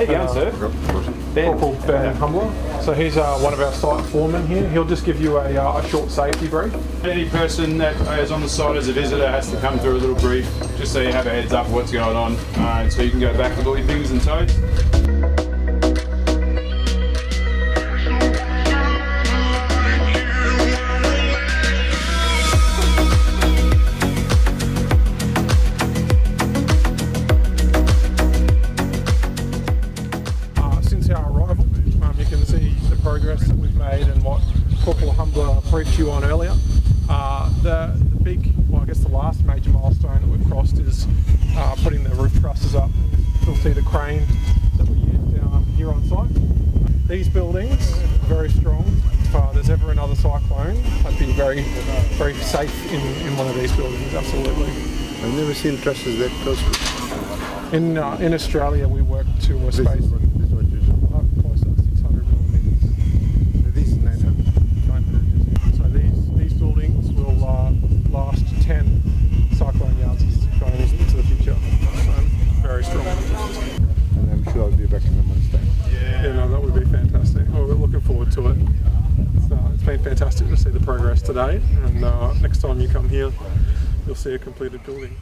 you going, sir? Ben. Corporal Ben Humbler. So he's one of our site foremen here. He'll just give you a short safety brief. Any person that is on the site as a visitor has to come through a little brief, just so you have a heads up of what's going on, and so you can go back with all your fingers and toes. Since our arrival, you can see the progress that we've made and what Corporal Humbler briefed you on earlier. The big, well, I guess the last major milestone that we've crossed is putting the roof trusses up. You'll see the crane that we use down here on site. These buildings are very strong. If there's ever another cyclone, I'd be very, very safe in one of these buildings, absolutely. I've never seen trusses that close. In Australia, we work to a space close to 600 millimetres. This is 900. So these buildings will last 10 cyclone yards going into the future. Very strong. And I'm sure I'll be back in a month's time. Yeah, no, that would be fantastic. Well, we're looking forward to it. It's been fantastic to see the progress today, and next time you come here, you'll see a completed building.